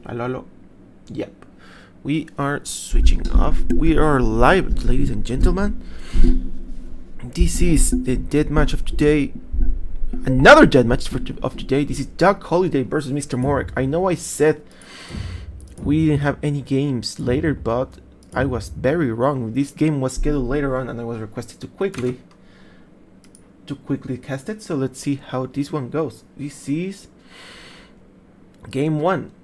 Hello, hello. Yep. We are switching off. We are live, ladies and gentlemen. This is the deathmatch of today. Another deathmatch of today. This is DocHoliday versus MrMorec. I know I said we didn't have any games later, but I was very wrong. This game was scheduled later on, and I was requested to quickly cast it. So let's see how this one goes. This is game 1.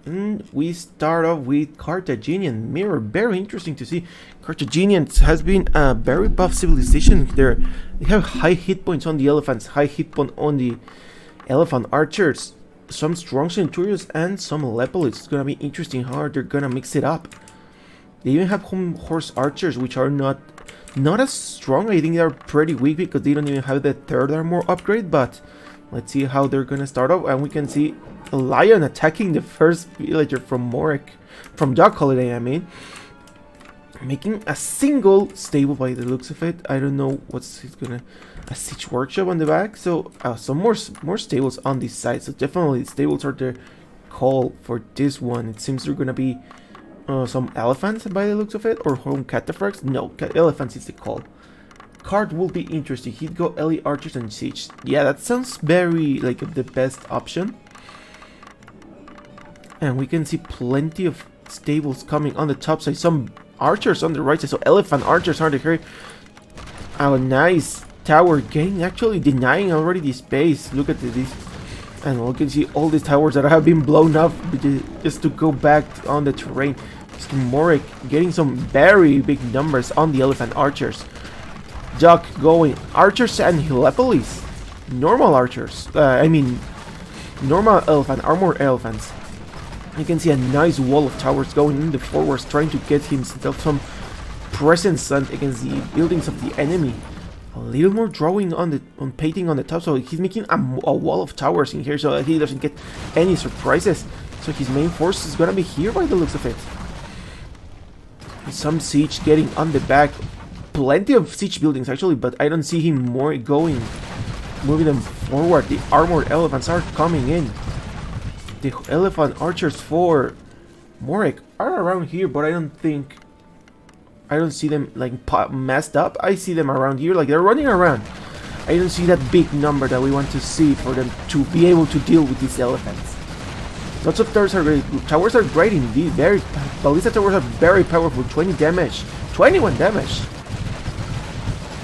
And we start off with Carthaginian Mirror. Very interesting to see. Carthaginians has been a very buff civilization. They have high hit points on the elephants, high hit point on the elephant archers, some strong centurions, and some leopards. It's gonna be interesting how they're gonna mix it up. They even have horse archers, which are not as strong. I think they're pretty weak because they don't even have the third armor upgrade. But let's see how they're gonna start off. And we can see a lion attacking the first villager from DocHoliday, I mean. Making a single stable by the looks of it. I don't know what's he's gonna... A siege workshop on the back. So some more stables on this side. So definitely stables are the call for this one. It seems they're gonna be some elephants by the looks of it. Or home cataphracts. No, elephants is the call. Card will be interesting. He'd go LE archers and siege. Yeah, that sounds very like the best option. And we can see plenty of stables coming on the top side. Some archers on the right side, so elephant archers are the here. Oh, nice tower getting actually denying already the space. Look at this, and we can see all these towers that have been blown up just to go back on the terrain. MrMorec getting some very big numbers on the elephant archers. Doc going archers and helepolis, normal archers. I mean, normal elephant, armored elephants. You can see a nice wall of towers going in the forwards, trying to get himself some presence against the buildings of the enemy. A little more drawing on painting on the top, so he's making a wall of towers in here so that he doesn't get any surprises. So his main force is gonna be here by the looks of it. Some siege getting on the back, plenty of siege buildings actually, but I don't see him moving them forward. The armored elephants are coming in. The elephant archers for Morec are around here, but I don't see them like messed up. I see them around here, like they're running around. I don't see that big number that we want to see for them to be able to deal with these elephants. Lots of towers are great. Towers are great indeed. Ballista towers are very powerful. 20 damage, 21 damage.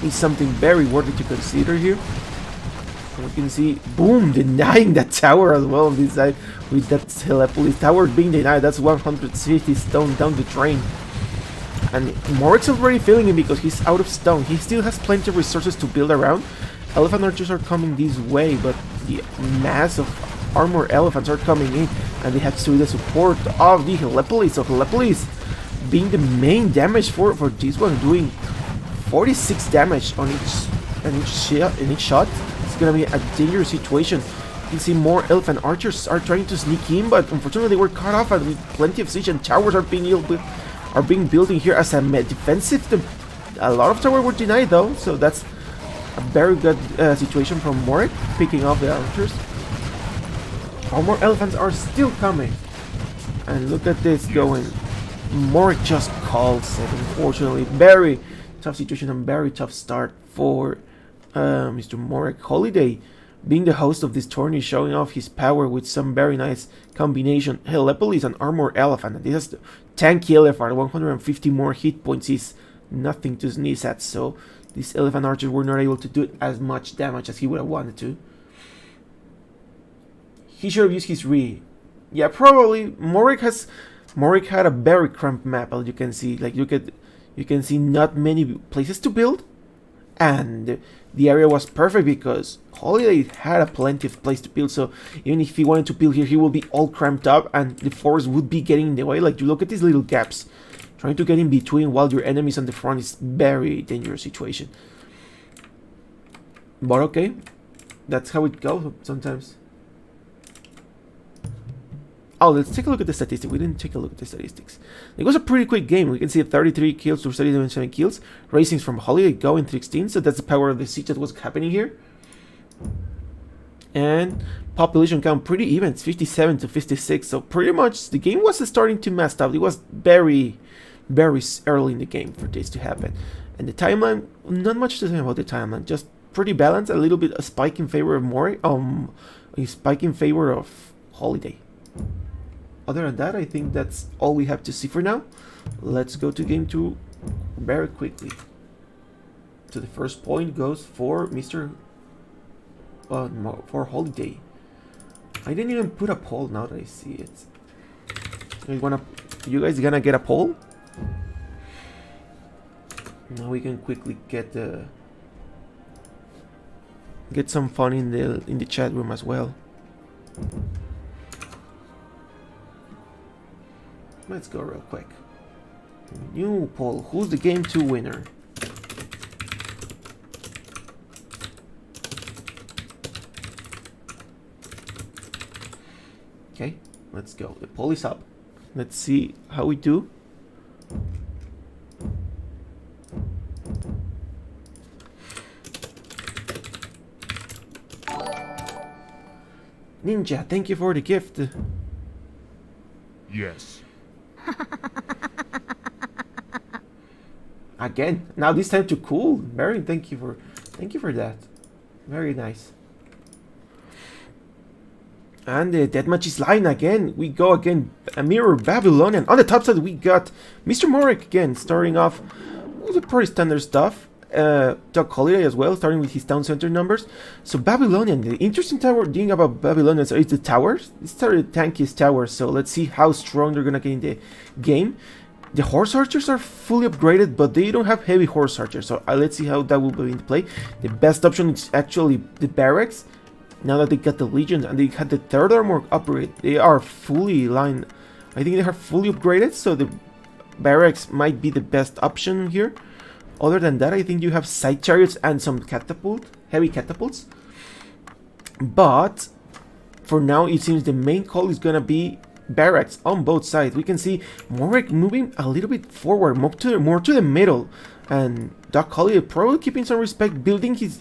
Is something very worthy to consider here. You can see, boom, denying that tower as well on this side with that helepolis tower being denied. That's 150 stone down the drain. And Morec's already feeling it because he's out of stone. He still has plenty of resources to build around. Elephant archers are coming this way, but the mass of armored elephants are coming in, and they have to do the support of the helepolis. So helepolis being the main damage for this one, doing 46 damage on each shot. It's gonna be a dangerous situation. You can see more elephant archers are trying to sneak in, but unfortunately they were cut off, and with plenty of siege and towers are being built in here as a defensive. A lot of towers were denied though, so that's a very good situation from Morec, picking off the archers. More elephants are still coming, and look at this going. Morec just calls it. Unfortunately, very tough situation and very tough start for MrMorec. Holiday, being the host of this tourney, showing off his power with some very nice combination. Helepolis and armored elephant. And this is tanky elephant. 150 more hit points is nothing to sneeze at. So these elephant archers were not able to do as much damage as he would have wanted to. He should have used his re. Yeah, probably. Morec had a very cramped map, as you can see. Like you can see not many places to build, and the area was perfect because Holiday had a plenty of place to build. So even if he wanted to build here, he will be all cramped up, and the forest would be getting in the way. Like, you look at these little gaps, trying to get in between while your enemies on the front is very dangerous situation. But okay, that's how it goes sometimes. Oh, let's take a look at the statistics. We didn't take a look at the statistics. It was a pretty quick game. We can see 33 kills to 37 kills. Racings from Holiday going 16, so that's the power of the siege that was happening here. And population count pretty even. It's 57 to 56, so pretty much the game was starting to mess up. It was very, very early in the game for this to happen. And the timeline, not much to say about the timeline. Just pretty balanced. A little bit a spike in favor of Morec. A spike in favor of Holiday. Other than that, I think that's all we have to see for now. Let's go to game 2 very quickly. So the first point goes for for Holiday. I didn't even put a poll now that I see it. You guys gonna get a poll? Now we can quickly get the get some fun in the chat room as well. Let's go real quick. New poll. Who's the game 2 winner? Okay, let's go. The poll is up. Let's see how we do. Ninja, thank you for the gift. Yes. Again, now this time to cool. Very thank you for that. Very nice. And the Deathmatch is line again. We go again. A mirror Babylonian. On the top side we got MrMorec again, starting off with the pretty standard stuff. DocHoliday as well, starting with his town center numbers. So Babylonian, the interesting thing about Babylonian is the towers. It's the tankiest towers, so let's see how strong they're gonna get in the game. The horse archers are fully upgraded, but they don't have heavy horse archers, so let's see how that will be in play. The best option is actually the barracks. Now that they got the legions and they had the third armor upgrade, they are fully lined. I think they are fully upgraded, so the barracks might be the best option here. Other than that, I think you have side chariots and some heavy catapults. But for now, it seems the main call is gonna be barracks on both sides. We can see MrMorec moving a little bit forward, more to the middle, and DocHoliday probably keeping some respect, building his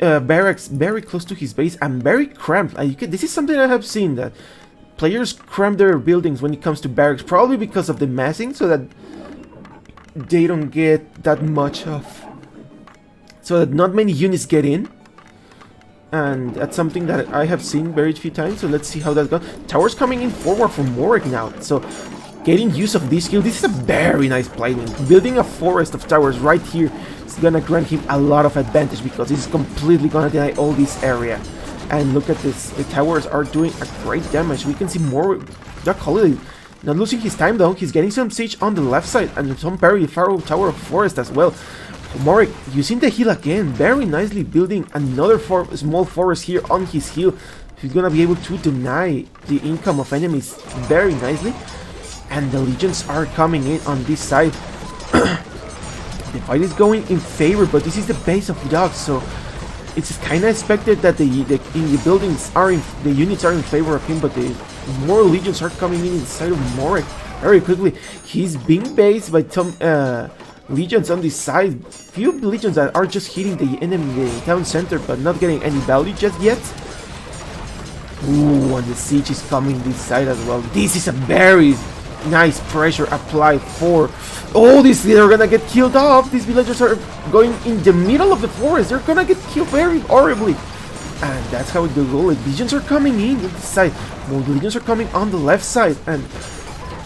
barracks very close to his base and very cramped. This is something I have seen, that players cramp their buildings when it comes to barracks, probably because of the massing, so that they don't get that much of, so that not many units get in. And that's something that I have seen very few times, so let's see how that goes. Towers coming in forward from MrMorec now, so getting use of this skill. This is a very nice placement. Building a forest of towers right here is gonna grant him a lot of advantage, because this is completely gonna deny all this area. And look at this, the towers are doing a great damage. We can see more DocHoliday not losing his time though. He's getting some siege on the left side and some very far tower of forest as well. MrMorec using the heal again, very nicely building another small forest here on his hill. He's gonna be able to deny the income of enemies very nicely. And the legions are coming in on this side. The fight is going in favor, but this is the base of dogs, so it's kind of expected that the units are in favor of him, but the more legions are coming in inside of MrMorec very quickly. He's being based by some legions on this side. Few legions that are just hitting the enemy, the town center, but not getting any value just yet. Ooh, and the siege is coming this side as well. This is a very nice pressure applied for. Oh, they're gonna get killed off. These villagers are going in the middle of the forest. They're gonna get killed very horribly. And that's how the goal is. Legions are coming in on this side. More legions are coming on the left side and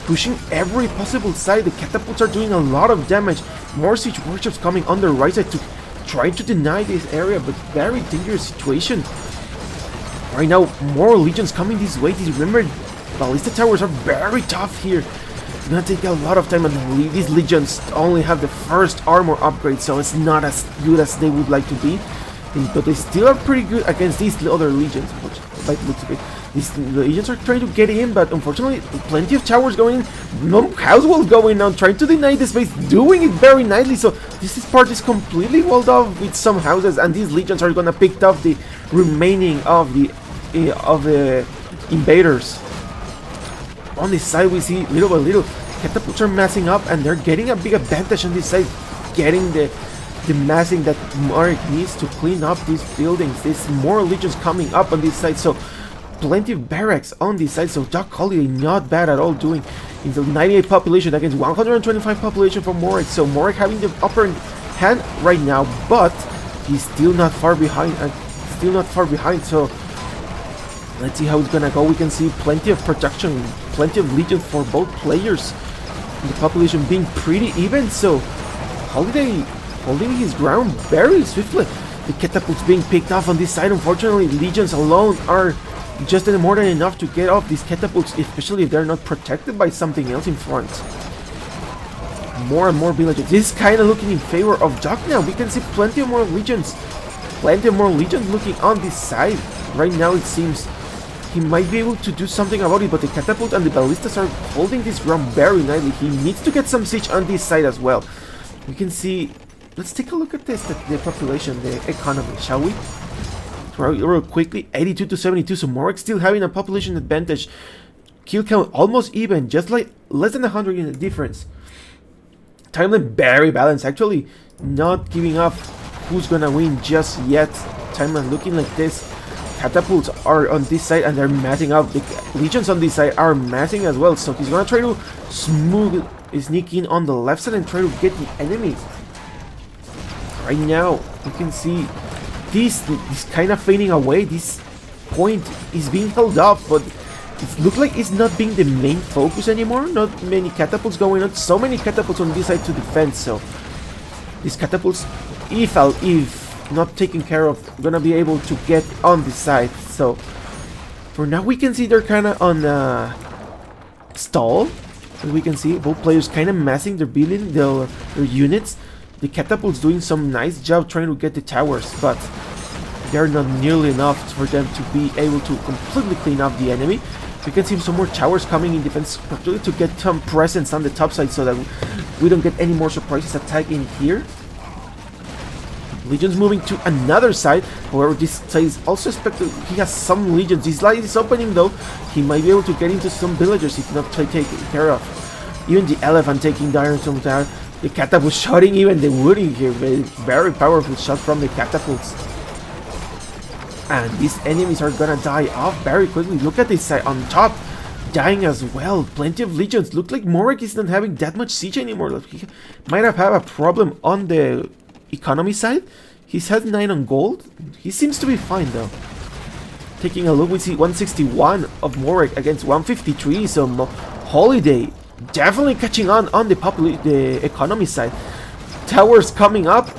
pushing every possible side. The catapults are doing a lot of damage. More siege workshops coming on the right side to try to deny this area, but very dangerous situation. Right now, more legions coming this way. Remember, ballista towers are very tough here. It's gonna take a lot of time, and these legions only have the first armor upgrade, so it's not as good as they would like to be. But they still are pretty good against these other legions, which by the looks of it. These legions are trying to get in, but unfortunately, plenty of towers going in, no house walls going on, trying to deny the space, doing it very nicely. So this part is completely walled off with some houses, and these legions are gonna pick off the remaining of the invaders. On this side, we see little by little catapults are massing up, and they're getting a big advantage on this side, getting the massing that MrMorec needs to clean up these buildings. There's more legions coming up on this side, so plenty of barracks on this side. So DocHoliday not bad at all, doing in the 98 population against 125 population for MrMorec. So MrMorec having the upper hand right now, but he's still not far behind, so let's see how it's gonna go. We can see plenty of production, plenty of legions for both players. The population being pretty even, so Holiday holding his ground very swiftly. The catapults being picked off on this side. Unfortunately, legions alone are just more than enough to get off these catapults, especially if they're not protected by something else in front. More and more villages. This is kind of looking in favor of Doc now. We can see plenty of more legions plenty more legions looking on this side. Right now it seems he might be able to do something about it, but the catapult and the ballistas are holding this ground very nicely. He needs to get some siege on this side as well. We can see, let's take a look at this, the population, the economy, shall we? Real quickly, 82 to 72, so MrMorec still having a population advantage. Kill count almost even, just like less than 100 in the difference. Timeline very balanced, actually not giving up who's gonna win just yet. Timeline looking like this. Catapults are on this side and they're massing up. The legions on this side are massing as well, so he's gonna try to sneak in on the left side and try to get the enemy. Right now, you can see this is kind of fading away. This point is being held up, but it looks like it's not being the main focus anymore. Not many catapults going on. So many catapults on this side to defend. So these catapults, if not taken care of, gonna be able to get on this side. So for now, we can see they're kind of on stall. As we can see, both players kind of massing their building, their units. The catapults doing some nice job trying to get the towers, but they're not nearly enough for them to be able to completely clean up the enemy. We can see some more towers coming in defense, particularly to get some presence on the top side so that we don't get any more surprises attacking here. Legions moving to another side. However, this side is also expected. He has some legions. This light is opening though. He might be able to get into some villagers if not taken care of. Even the elephant taking down some tower. The catapult shooting even the wood in here. Very powerful shot from the catapults. And these enemies are gonna die off very quickly. Look at this side on top, dying as well. Plenty of legions. Look like MrMorec is not having that much siege anymore. Like he might have had a problem on the economy side. He's had 9 on gold. He seems to be fine though. Taking a look, we see 161 of MrMorec against 153. So DocHoliday definitely catching on the economy side. Towers coming up,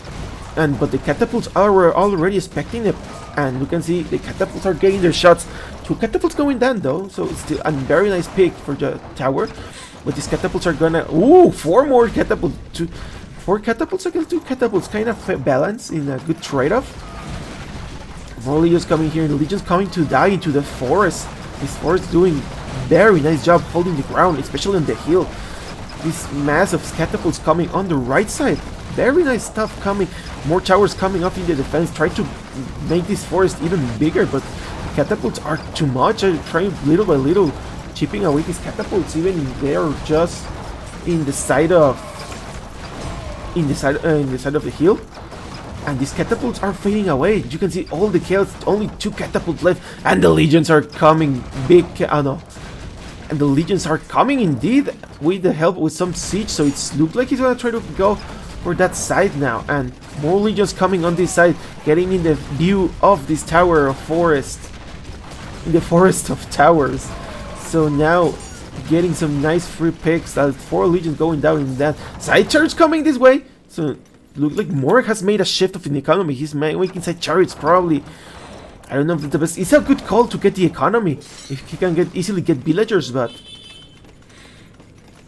but the catapults are already expecting it. And you can see the catapults are getting their shots. 2 catapults going down though, so it's still a very nice pick for the tower. But these catapults are gonna 4 more catapults. 4 catapults against 2 catapults, kind of balance in a good trade-off. More legions coming here, and the legions coming to die into the forest. This forest doing very nice job holding the ground, especially on the hill. This mass of catapults coming on the right side. Very nice stuff coming. More towers coming up in the defense. Try to make this forest even bigger, but catapults are too much. I'm trying little by little chipping away these catapults. Even they're just in the side of the hill. And these catapults are fading away. You can see all the kills, only 2 catapults left, and the legions are coming big. And the legions are coming indeed with the help with some siege. So it looks like he's gonna try to go for that side now, and more legions coming on this side, getting in the view of this tower of forest, in the forest of towers. So now getting some nice free picks. 4 legions going down in that side. Charge coming this way. So looks like MrMorec has made a shift of the economy. He's making side chariots probably. I don't know if it's the best. It's a good call to get the economy if he can easily get villagers, but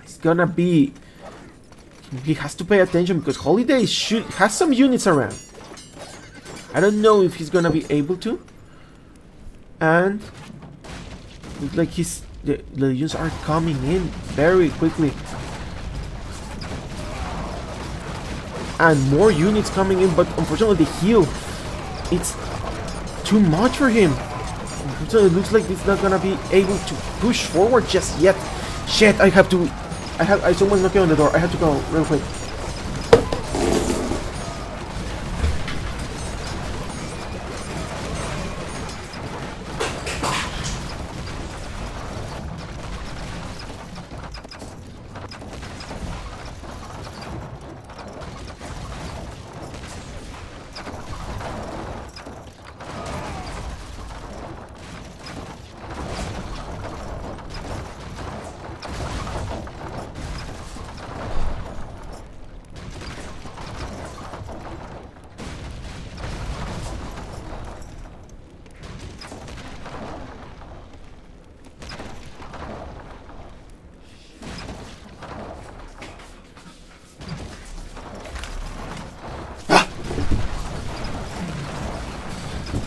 it's gonna be. He has to pay attention because DocHoliday has some units around. I don't know if he's gonna be able to. And looks like the legions are coming in very quickly. And more units coming in, but unfortunately the heal, it's too much for him. So it looks like he's not gonna be able to push forward just yet. Shit, someone's knocking on the door. I have to go real quick.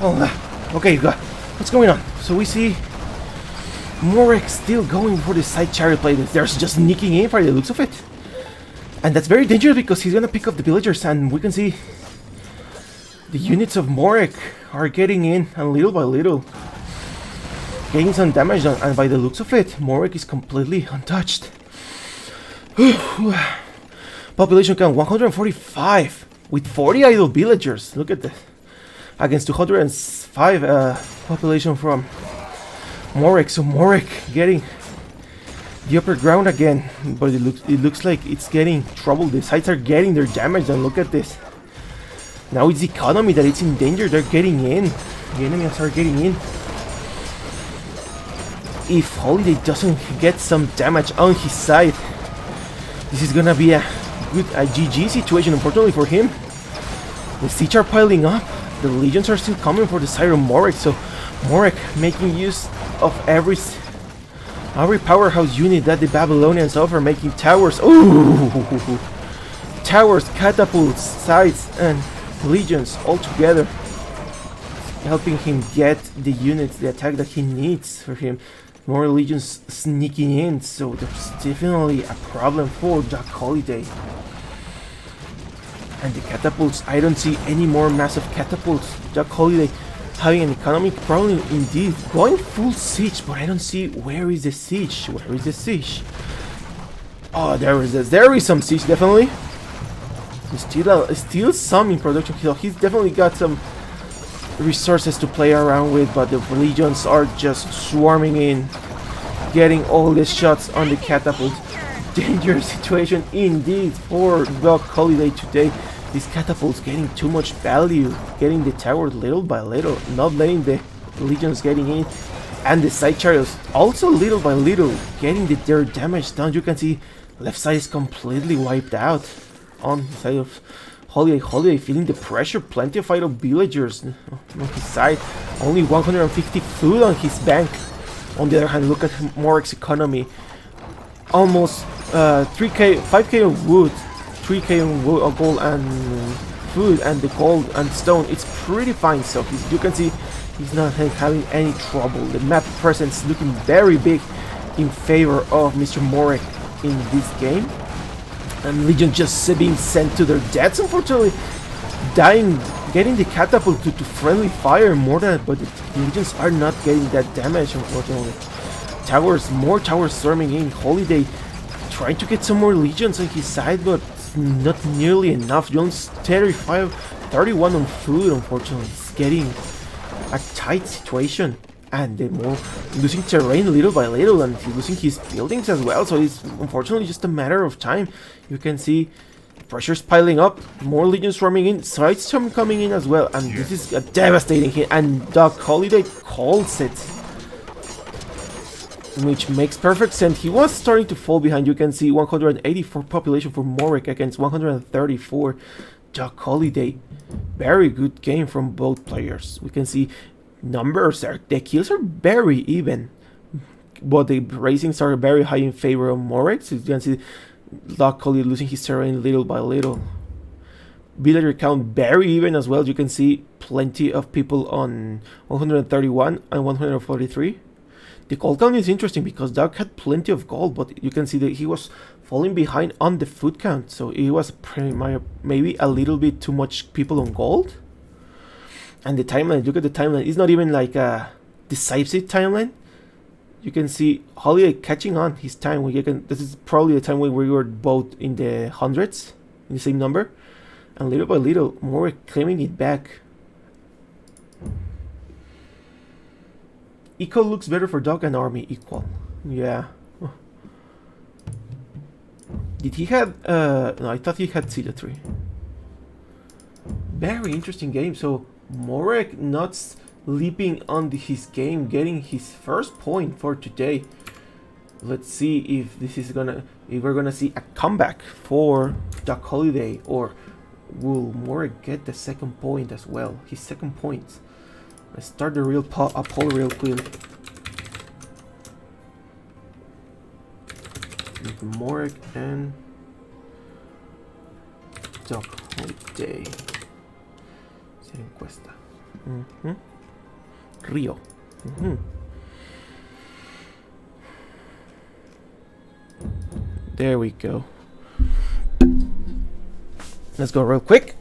Oh, okay, what's going on? So we see MrMorec still going for the side chariot play. They're just sneaking in by the looks of it. And that's very dangerous because he's gonna pick up the villagers, and we can see the units of MrMorec are getting in, and little by little getting some damage done, and by the looks of it, MrMorec is completely untouched. Population count 145 with 40 idle villagers. Look at this. Against 205 population from MrMorec. So MrMorec getting the upper ground again, but it looks like it's getting trouble. The sides are getting their damage, and look at this. Now it's the economy that it's in danger. They're getting in. The enemies are getting in. If Holiday doesn't get some damage on his side, this is gonna be a good GG situation, unfortunately for him. The siege are piling up. The legions are still coming for the side of MrMorec, so MrMorec making use of every powerhouse unit that the Babylonians offer, making towers. Ooh! Towers, catapults, sides, and legions all together, helping him get the units, the attack that he needs for him. More legions sneaking in, so there's definitely a problem for DocHoliday. And the catapults, I don't see any more massive catapults. DocHoliday having an economic problem indeed. Going full siege, but I don't see where is the siege. Where is the siege? Oh, there is some siege, definitely. Still some in production, so he's definitely got some resources to play around with, but the legions are just swarming in, getting all the shots on the catapult. Dangerous situation indeed for DocHoliday today. These catapults getting too much value, getting the tower little by little, not letting the legions getting in, and the side chariots also little by little getting their damage done. You can see left side is completely wiped out on the side of Holiday feeling the pressure, plenty of idle villagers on his side, only 150 food on his bank. On the other hand, look at MrMorec's economy, almost 3k, 5k of wood, 3k of gold and food, and the gold and stone, it's pretty fine. So you can see he's not having any trouble. The map presence looking very big in favor of MrMorec in this game. And Legion just being sent to their deaths, unfortunately. Dying, getting the catapult to friendly fire more than, but the Legions are not getting that damage, unfortunately. Towers, more towers storming in. Holiday trying to get some more Legions on his side, but not nearly enough. Jones 31 on food, unfortunately. It's getting a tight situation. And the more losing terrain little by little, and he's losing his buildings as well, so it's unfortunately just a matter of time. You can see pressure's piling up, more legions swarming in, sides coming in as well, and this is a devastating hit, and DocHoliday calls it, which makes perfect sense. He was starting to fall behind. You can see 184 population for MrMorec against 134 DocHoliday. Very good game from both players. We can see numbers are, the kills are very even, but the ratings are very high in favor of MrMorec. So you can see DocHoliday losing his terrain little by little. Villager count very even as well. You can see plenty of people on 131 and 143. The gold count is interesting because Doc had plenty of gold, but you can see that he was falling behind on the food count, so it was maybe a little bit too much people on gold. And the timeline, look at the timeline, it's not even like a decisive timeline. You can see Holiday catching on his time. This is probably the time when we were both in the hundreds, in the same number. And little by little, MrMorec claiming it back. Eco looks better for Doc and Army equal. Yeah. Did he have... no, I thought he had Celia 3. Very interesting game. So MrMorec not sleeping on his game, getting his first point for today. Let's see if this is gonna, if we're gonna see a comeback for DocHoliday, or will MrMorec get the second point as well? His second point. Let's start the real poll real quick. MrMorec and DocHoliday. Encuesta. Rio. There we go. Let's go real quick.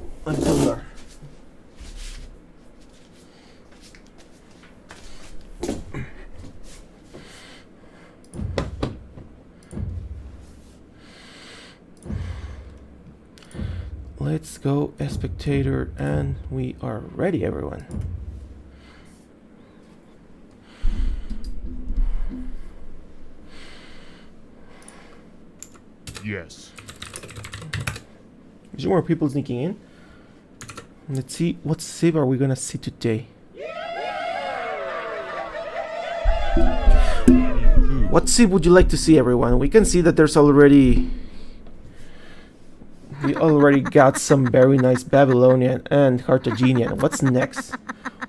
Let's go, a spectator, and we are ready, everyone. Yes. There's more people sneaking in. Let's see what save are we gonna see today. What save would you like to see, everyone? We can see that there's already... We already got some very nice Babylonian and Carthaginian. What's next?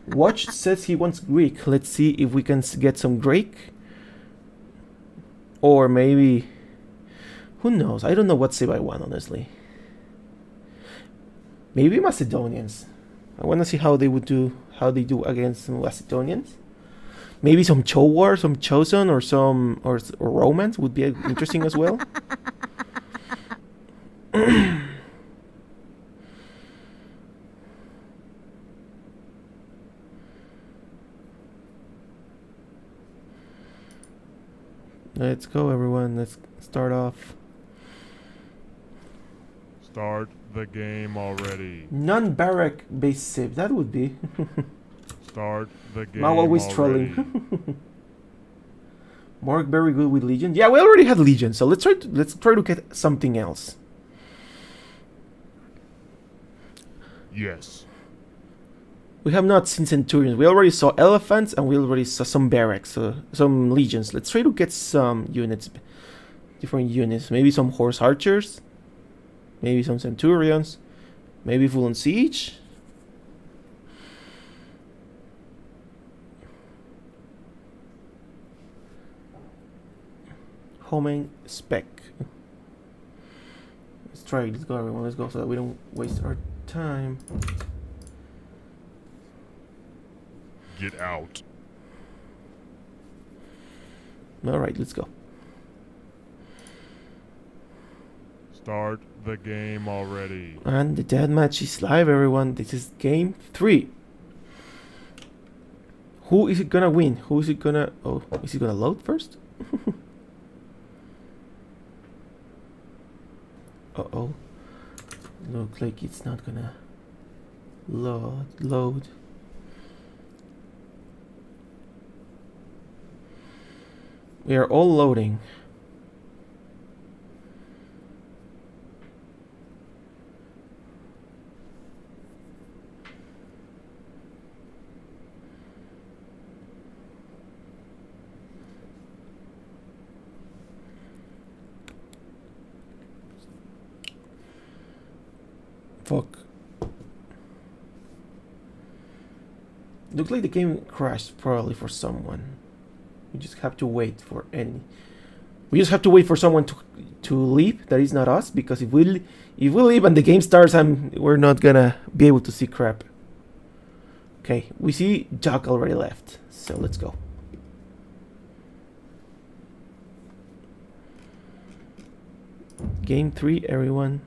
Watch says he wants Greek. Let's see if we can get some Greek. Or maybe... Who knows? I don't know what save I want, honestly. Maybe Macedonians. I want to see how they would do, how they do against some Macedonians. Maybe some Chowar, some Choson, or some or Romans would be interesting as well. Let's go, everyone. Let's start off. Start the game already. Non-barrack base save. That would be. Start the game Mao always already. trolling. Morec very good with Legion. Yeah, we already had Legion, so let's try to get something else. Yes. We have not seen Centurions. We already saw Elephants and we already saw some Barracks, some Legions. Let's try to get some units, different units. Maybe some Horse Archers, maybe some Centurions, maybe full on Siege. Homing Spec. Let's try it. Let's go, everyone. Let's go so that we don't waste our time. Get out. Alright, let's go. Start the game already. And the Deathmatch is live, everyone. This is game 3. Who is it gonna win? Who is it gonna... Oh, is it gonna load first? Uh-oh. Looks like it's not gonna load. We are all loading. Fuck. Looks like the game crashed probably for someone. We just have to wait for any. We just have to wait for someone to leave. That is not us, because if we leave and the game starts, we're not gonna be able to see crap. Okay, we see Doc already left, so let's go. Game 3, everyone.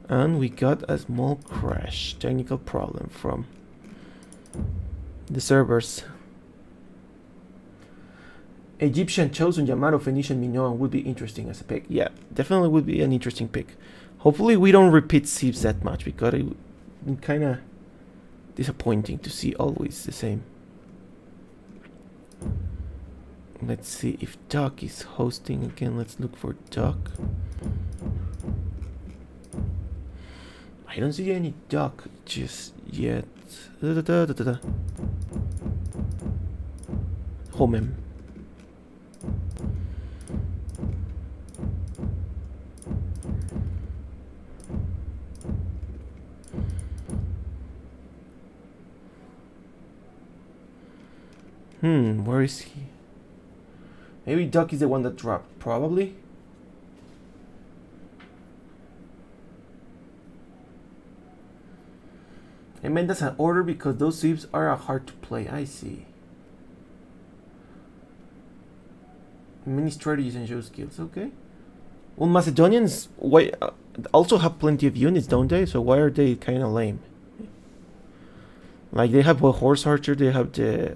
And we got a small crash, technical problem from the servers. Egyptian chosen Yamato, Phoenician Mignon would be interesting as a pick. Yeah, definitely would be an interesting pick. Hopefully we don't repeat Sieves that much, because it would be kind of disappointing to see always the same. Let's see if Doc is hosting again. Let's look for Doc. I don't see any Doc just yet. Homem. Where is he? Maybe Doc is the one that dropped, probably. I meant that's an order because those sweeps are hard to play. I see. Many strategies and show skills. Okay. Well, Macedonians also have plenty of units, don't they? So why are they kind of lame? Like they have a horse archer. They have They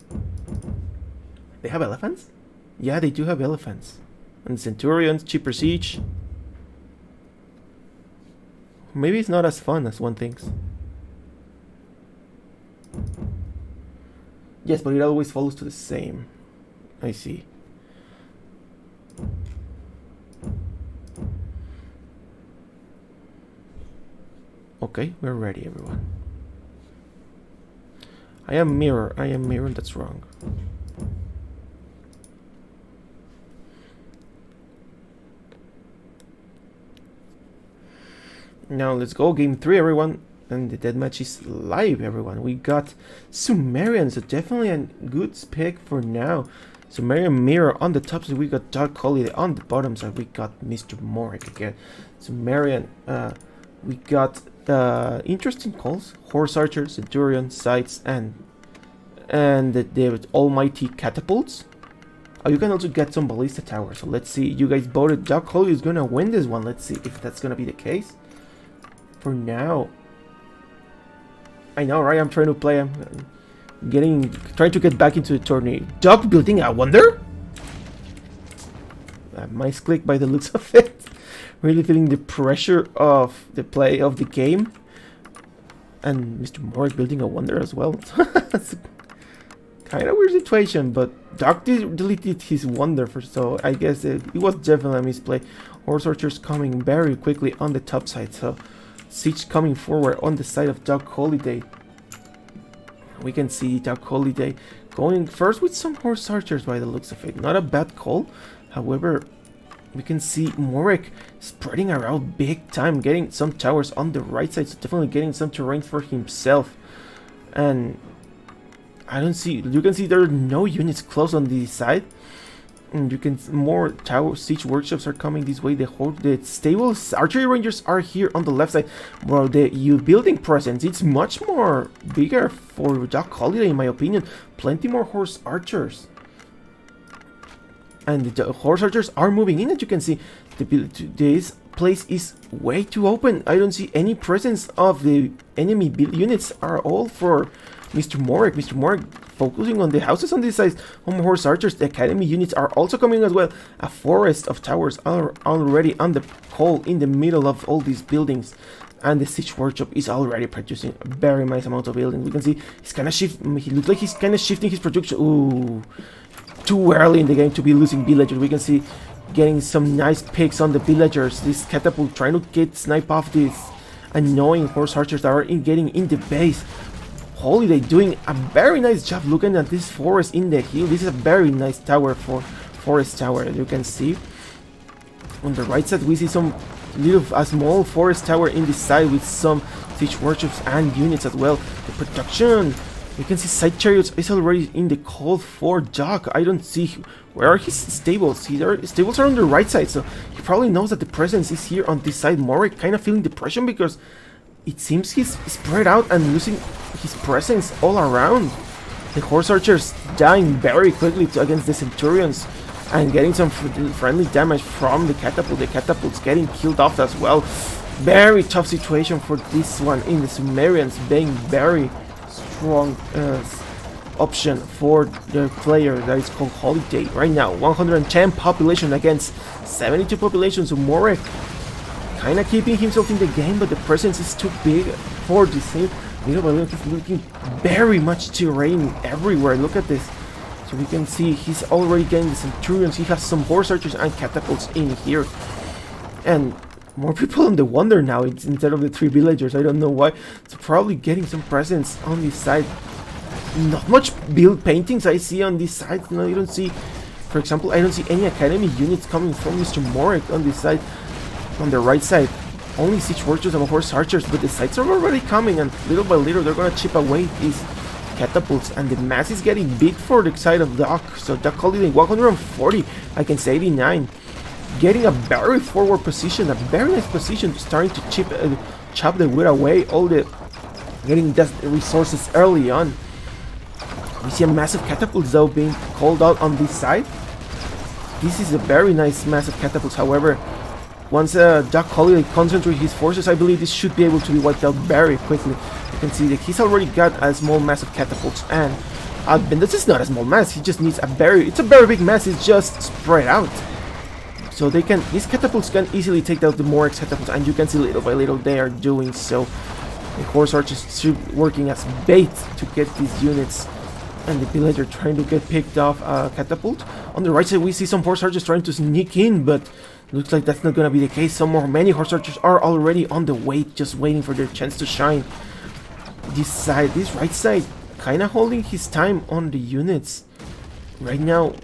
have elephants? Yeah, they do have elephants. And centurions, cheaper siege. Maybe it's not as fun as one thinks. Yes, but it always follows to the same. I see. Okay, we're ready, everyone. I am mirror, that's wrong. Now let's go, game 3, everyone. And the deathmatch is live, everyone. We got Sumerian, so definitely a good pick for now. Sumerian mirror on the top side, we got DocHoliday. On the bottom side, we got MrMorec again. Sumerian, we got interesting calls: horse archer, centurion, sights, and the almighty catapults. Oh, you can also get some ballista towers. So let's see. You guys voted DocHoliday is gonna win this one. Let's see if that's gonna be the case. For now, I know, right? I'm trying to play. I'm trying to get back into the tourney. Doc building a wonder. Nice click by the looks of it. Really feeling the pressure of the play of the game. And MrMorec building a wonder as well. That's kind of weird situation, but Doc deleted his wonder so I guess it was definitely a misplay. Horse archers coming very quickly on the top side, so siege coming forward on the side of DocHoliday. We can see DocHoliday going first with some horse archers by the looks of it. Not a bad call. However, we can see Morec spreading around big time, getting some towers on the right side, so definitely getting some terrain for himself. And you can see there are no units close on this side. And you can more tower siege workshops are coming this way. The stable archery rangers are here on the left side. Well, the building presence, it's much more bigger for DocHoliday in my opinion. Plenty more horse archers. And the horse archers are moving in, as you can see. This place is way too open. I don't see any presence of the enemy units. Are all for MrMorec. MrMorec focusing on the houses on this side. Home horse archers, the academy units are also coming as well. A forest of towers are already on the call in the middle of all these buildings. And the siege workshop is already producing a very nice amount of buildings. We can see he's kind of he looks like he's kind of shifting his production. Ooh, too early in the game to be losing villagers. We can see getting some nice picks on the villagers. This catapult trying to snipe off these annoying horse archers that are getting in the base. Holiday doing a very nice job looking at this forest in the hill. This is a very nice tower for forest tower. As you can see on the right side, we see a small forest tower in this side with some siege workshops and units as well. The production, you can see side chariots is already in the call for Doc. I don't see where are his stables. His stables are on the right side, so he probably knows that the presence is here on this side. Morec kind of feeling the pressure because it seems he's spread out and losing his presence all around. The horse archers dying very quickly against the centurions and getting some friendly damage from the catapult. The catapult's getting killed off as well. Very tough situation for this one in the Sumerians, being very strong option for the player that is called Holiday. Right now, 110 population against 72 population, so Morec kind of keeping himself in the game, but the presence is too big for this thing. Little by little, he's looking very much terrain everywhere. Look at this. So we can see he's already getting the centurions. He has some horse archers and catapults in here. And more people on the wonder now instead of the 3 villagers. I don't know why. So probably getting some presence on this side. Not much build paintings I see on this side. No, you don't see, for example, I don't see any academy units coming from MrMorec on this side. On the right side, only siege workers and horse archers, but the sides are already coming, and little by little they're gonna chip away these catapults, and the mass is getting big for the side of Doc. So DocHoliday 140 against 89, getting a very forward position, a very nice position, starting to chop the wood away, all the getting the resources early on. We see a massive catapult though being called out on this side. This is a very nice massive catapult. However, once DocHoliday concentrates his forces, I believe this should be able to be wiped out very quickly. You can see that he's already got a small massive catapult, and this is not a small mass. He just needs it's a very big mass. It's just spread out. So these catapults can easily take out the MrMorec catapults, and you can see little by little they are doing so. The horse archers working as bait to get these units, and the villager trying to get picked off catapult. On the right side we see some horse archers trying to sneak in, but looks like that's not gonna be the case. Many horse archers are already on the way, just waiting for their chance to shine. This right side, kinda holding his time on the units. Right now,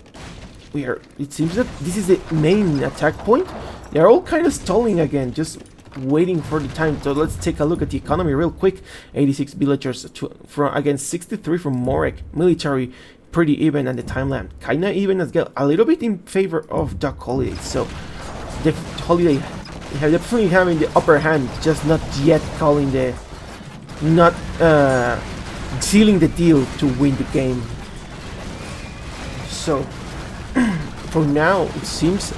it seems that this is the main attack point. They're all kind of stalling again, just waiting for the time. So let's take a look at the economy real quick. 86 villagers against 63 from MrMorec. Military pretty even, and the timeline kinda even as well, a little bit in favor of DocHoliday. So DocHoliday definitely having the upper hand, just not yet sealing the deal to win the game. So for now, it seems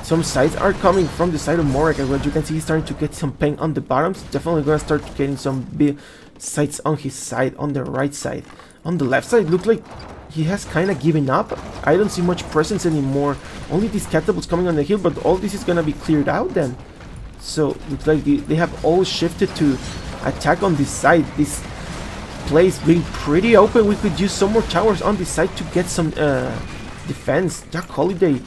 some sides are coming from the side of MrMorec, and what you can see he's starting to get some pain on the bottoms. Definitely gonna start getting some big sides on his side, on the right side. On the left side, looks like he has kind of given up. I don't see much presence anymore. Only these catapults coming on the hill, but all this is gonna be cleared out then. So looks like they have all shifted to attack on this side. This place being pretty open. We could use some more towers on this side to get some defense. DocHoliday,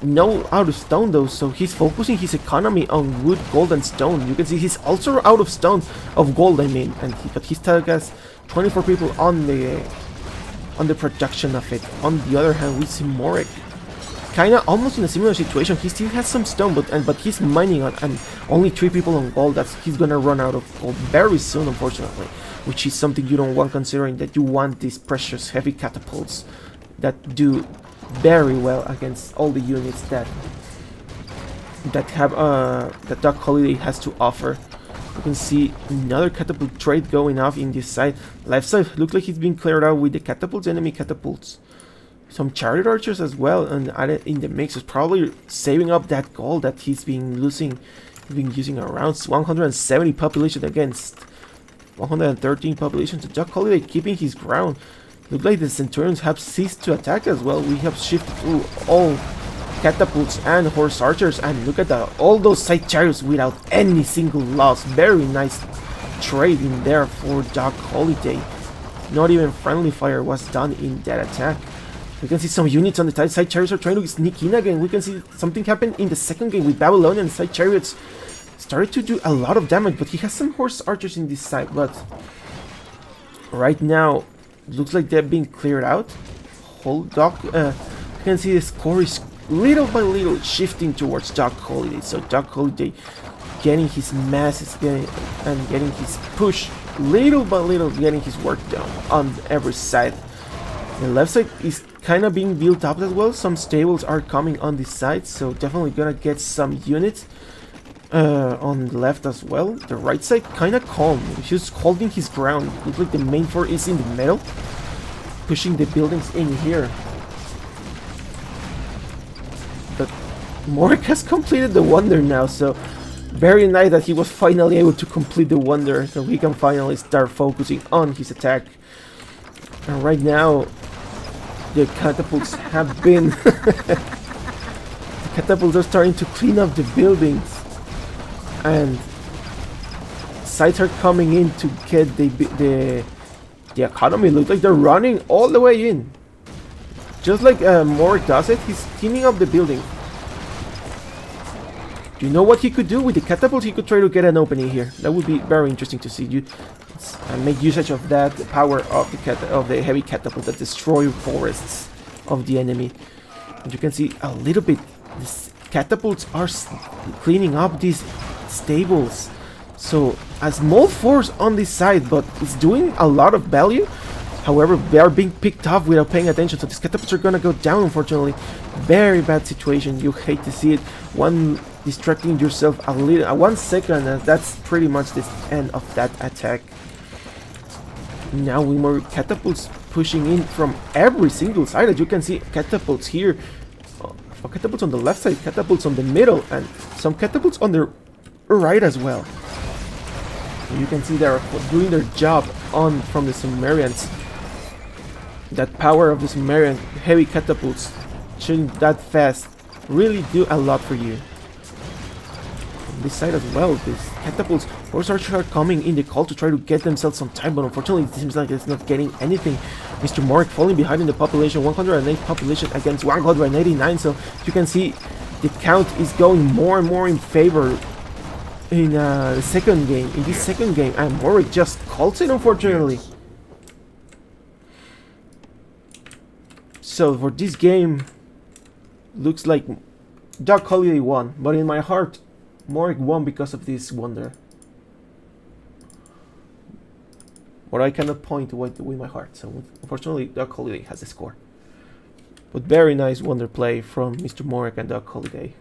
no out of stone though, so he's focusing his economy on wood, gold, and stone. You can see he's also out of stone, of gold I mean, but he still has 24 people on the production of it. On the other hand, we see MrMorec kinda almost in a similar situation. He still has some stone, but he's mining on, and only 3 people on gold. He's gonna run out of gold very soon, unfortunately, which is something you don't want, considering that you want these precious heavy catapults that do very well against all the units that DocHoliday has to offer. You can see another catapult trade going off in this side. Left side looks like it's been cleared out with the catapults, enemy catapults. Some chariot archers as well, and added in the mix. Is probably saving up that gold that he's been losing. He's been using around 170 population against 113 population. So DocHoliday keeping his ground. Looks like the Centurions have ceased to attack as well. We have shifted through all catapults and horse archers, and look at that, all those side chariots without any single loss. Very nice trade in there for DocHoliday. Not even friendly fire was done in that attack. We can see some units on the side chariots are trying to sneak in again. We can see something happened in the second game with Babylonian side chariots started to do a lot of damage, but he has some horse archers in this side. But right now, looks like they're being cleared out. You can see the score is little by little shifting towards DocHoliday. So DocHoliday getting his masses and getting his push, little by little getting his work done on every side. The left side is kind of being built up as well. Some stables are coming on this side, so definitely gonna get some units on the left as well. The right side kind of calm. He's holding his ground. Looks like the main fort is in the middle, pushing the buildings in here. But MrMorec has completed the wonder now, so very nice that he was finally able to complete the wonder, so he can finally start focusing on his attack. And right now, the catapults have been the catapults are starting to clean up the buildings, and sites are coming in to get the economy. Looks like they're running all the way in, just like MrMorec does it. He's cleaning up the building. Do you know what he could do with the catapult? He could try to get an opening here. That would be very interesting to see. Make usage of that power of the heavy catapult that destroy forests of the enemy. And you can see a little bit. These catapults are cleaning up these stables. So a small force on this side, but it's doing a lot of value. However, they are being picked off without paying attention, so these catapults are gonna go down, unfortunately. Very bad situation. You hate to see it. One distracting yourself a little, 1 second, and that's pretty much the end of that attack. Now with more catapults pushing in from every single side. As you can see, catapults here, catapults on the left side, catapults on the middle, and some catapults on the right as well. You can see they're doing their job on from the Sumerians. That power of the Sumerian heavy catapults shooting that fast really do a lot for you. On this side as well, these catapults, horse archers are coming in the call to try to get themselves some time, but unfortunately it seems like it's not getting anything. MrMorec falling behind in the population, 108 population against 189, so you can see the count is going more and more in favor in the second game. In this second game, and MrMorec just calls it, unfortunately. So for this game, looks like DocHoliday won, but in my heart, MrMorec won because of this wonder. But I cannot point to with my heart, so unfortunately DocHoliday has the score. But very nice wonder play from MrMorec and DocHoliday.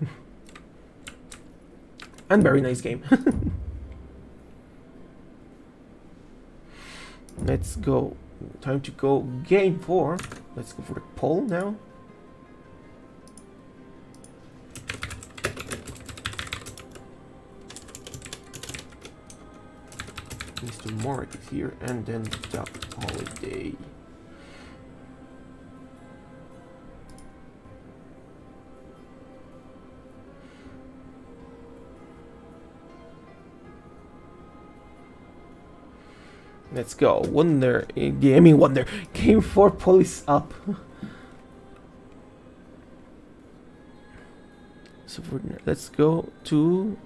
And very nice game. Let's go. Time to go game 4. Let's go for the poll now. MrMorec is here, and then DocHoliday. Let's go. Wonder. Gaming wonder. Game 4 poll is up. So let's go to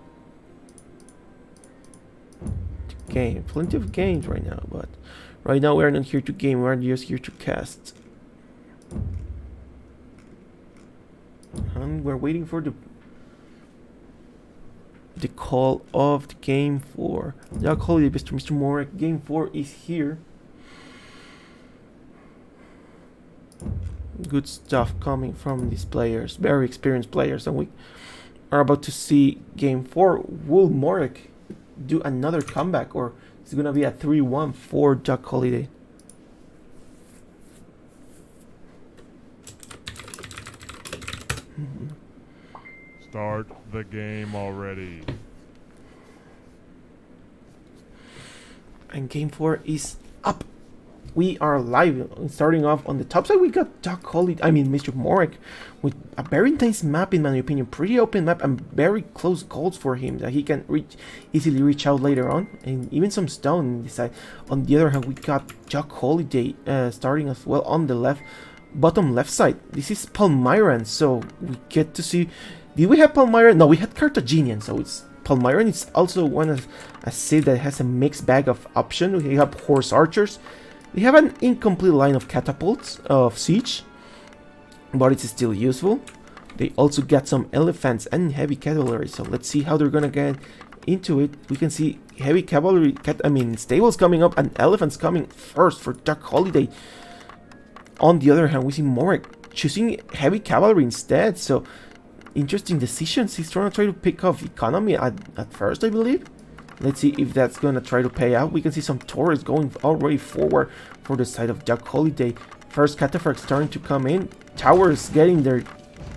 game. Plenty of games right now, but right now we're not here to game. We're just here to cast. And we're waiting for the call of the game 4. DocHoliday, MrMorec, game 4 is here. Good stuff coming from these players, very experienced players, and we are about to see game 4. Will MrMorec do another comeback, or is it gonna be a 3-1 for DocHoliday? Start the game already. And game 4 is up. We are live. Starting off on the top side, we got MrMorec with a very nice map, in my opinion. Pretty open map and very close goals for him that he can easily reach out later on, and even some stone on this side. On the other hand, we got DocHoliday starting as well on the bottom left side. This is Palmyran, so we get to see. Did we have Palmyran? No, we had Carthaginian, so it's Palmyran. It's also one of a city that has a mixed bag of options. We have horse archers. We have an incomplete line of catapults of siege, but it's still useful. They also get some elephants and heavy cavalry, so let's see how they're gonna get into it. We can see heavy cavalry, stables coming up and elephants coming first for DocHoliday. On the other hand, we see MrMorec choosing heavy cavalry instead, so interesting decisions. He's trying to pick off economy at first, I believe. Let's see if that's gonna try to pay out. We can see some tourists going already forward for the side of DocHoliday. First cataphracts starting to come in. Towers getting their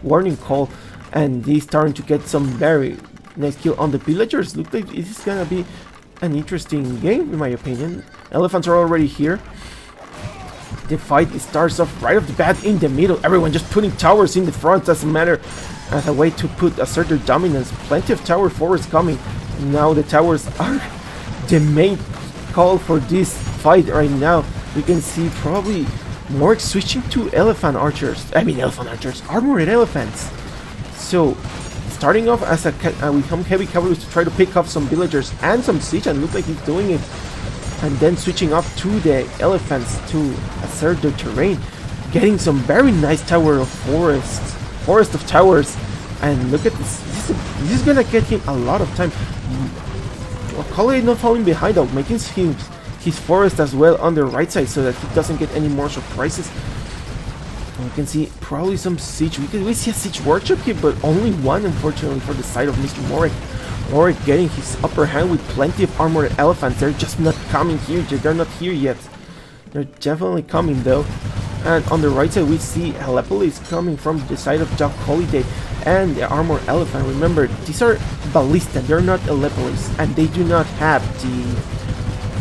warning call, and he's starting to get some very nice kill on the villagers. Look like this is gonna be an interesting game, in my opinion. Elephants are already here. The fight starts off right off the bat in the middle. Everyone just putting towers in the front as a way to assert their dominance. Plenty of tower forests coming. Now the towers are the main call for this fight right now. We can see probably MrMorec switching to elephant archers, armored elephants. So starting off as with some heavy cavalry to try to pick off some villagers and some siege, and look like he's doing it. And then switching off to the elephants to assert their terrain, getting some very nice tower of forest of towers. And look at this. This is gonna get him a lot of time. DocHoliday not falling behind though, making his forest as well on the right side so that he doesn't get any more surprises. We can see probably some siege. We see a siege workshop here, but only one, unfortunately, for the side of MrMorec. MrMorec getting his upper hand with plenty of armored elephants. They're just not coming here. They're not here yet. They're definitely coming though. And on the right side, we see Helepolis coming from the side of DocHoliday and the armored elephant. Remember, these are ballista. They're not Helepolis, and they do not have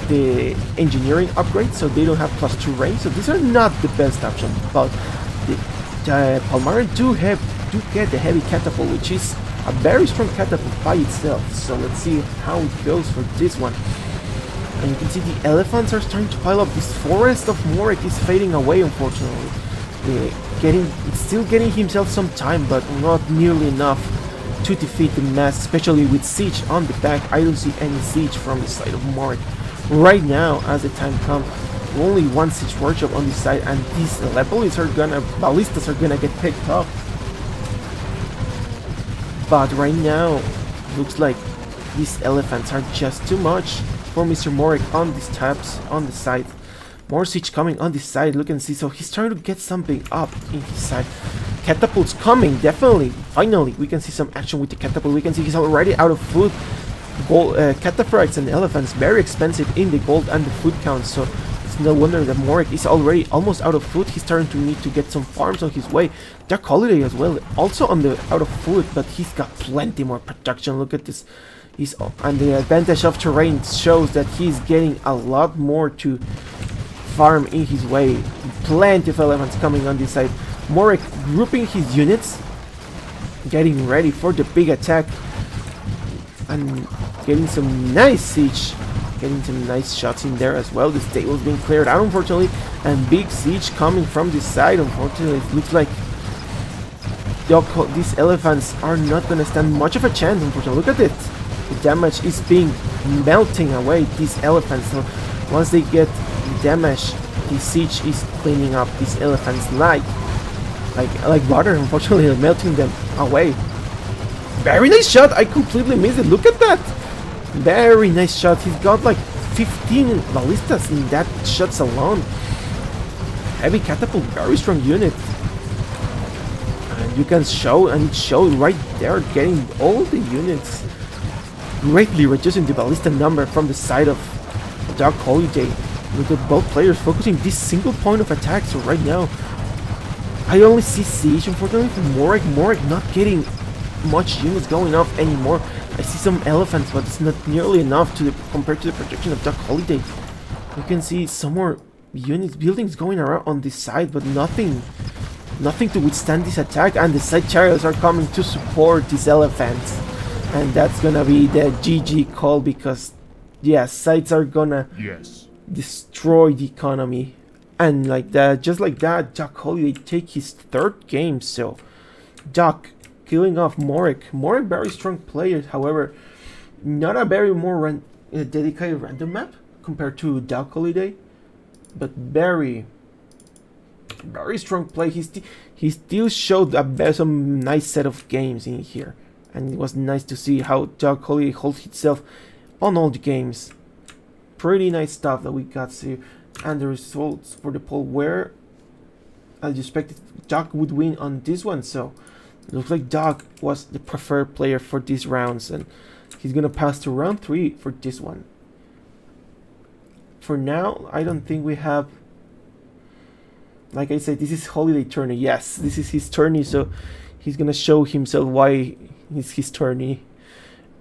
the engineering upgrade, so they don't have +2 range. So these are not the best option. But the Palmarin do get the heavy catapult, which is a very strong catapult by itself. So let's see how it goes for this one. And you can see the elephants are starting to pile up. This forest of Morec is fading away, unfortunately. It's still getting himself some time, but not nearly enough to defeat the mass, especially with siege on the back. I don't see any siege from the side of Morec right now. As the time comes, only one siege workshop on this side, and these ballistas are gonna get picked up. But right now, looks like these elephants are just too much for MrMorec on these tabs on the side. More siege coming on this side, look and see. So he's trying to get something up in his side. Catapults coming, definitely. Finally, we can see some action with the catapult. We can see he's already out of food. Gold, cataphracts and elephants, very expensive in the gold and the food count. So it's no wonder that Morec is already almost out of food. He's starting to need to get some farms on his way. DocHoliday as well, also on the out of food, but he's got plenty more production. Look at this. And the advantage of terrain shows that he's getting a lot more to farm in his way. Plenty of elephants coming on this side. Morec grouping his units, getting ready for the big attack, and getting some nice siege, getting some nice shots in there as well. The stable's being cleared out, unfortunately, and big siege coming from this side. Unfortunately, it looks like these elephants are not going to stand much of a chance, unfortunately. Look at it. The damage is being melting away these elephants. So once they get the damage, the siege is cleaning up these elephants like water, unfortunately, melting them away. Very nice shot. I completely missed it. Look at that. Very nice shot. He's got like 15 ballistas in that shots alone. Heavy catapult, very strong unit. And you can show, and it shows right there, getting all the units, greatly reducing the ballista number from the side of DocHoliday. Look at both players focusing this single point of attack. So right now, I only see siege, unfortunately, for Morec. Morec not getting much units going off anymore. I see some elephants, but it's not nearly enough compared to the protection of DocHoliday. You can see some more units, buildings going around on this side, but nothing to withstand this attack. And the side chariots are coming to support these elephants, and that's gonna be the GG call, because yeah, sides are gonna destroy the economy. And like that, just like that, DocHoliday take his 3rd game. So Doc killing off Morec. Morec, very strong player, however, not a very more dedicated random map compared to DocHoliday, but very strong play. He still showed some nice set of games in here, and it was nice to see how DocHoliday holds itself on all the games. Pretty nice stuff that we got to. And the results for the poll were, as expected, Doc would win on this one. So it looks like Doc was the preferred player for these rounds, and he's gonna pass to round 3 for this one. For now, I don't think we have, like I said, this is Holiday tourney. Yes, this is his tourney, so he's gonna show himself why it's his tourney.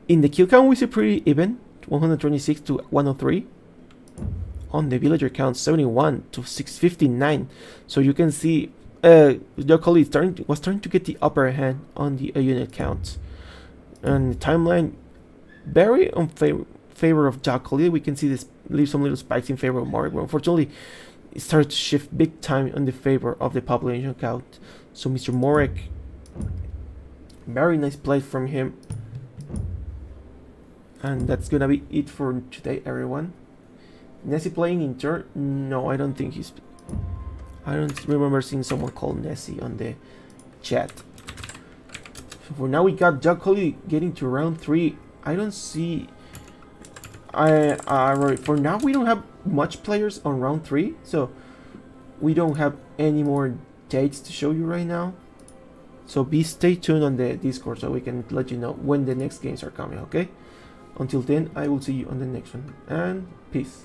In the kill count, we see pretty even, 126 to 103. On the villager count, 71 to 659. So you can see DocHoliday was starting to get the upper hand on the unit count. And the timeline very in favor of DocHoliday. We can see this leave some little spikes in favor of Morec, but unfortunately it started to shift big time in the favor of the population count. So MrMorec, very nice play from him. And that's gonna be it for today, everyone. Nessie playing in turn? No, I don't think he's... I don't remember seeing someone called Nessie on the chat. So for now, we got DocHoliday getting to round 3. I don't see... for now, we don't have much players on round 3, so we don't have any more dates to show you right now. So stay tuned on the Discord so we can let you know when the next games are coming, okay? Until then, I will see you on the next one, and peace.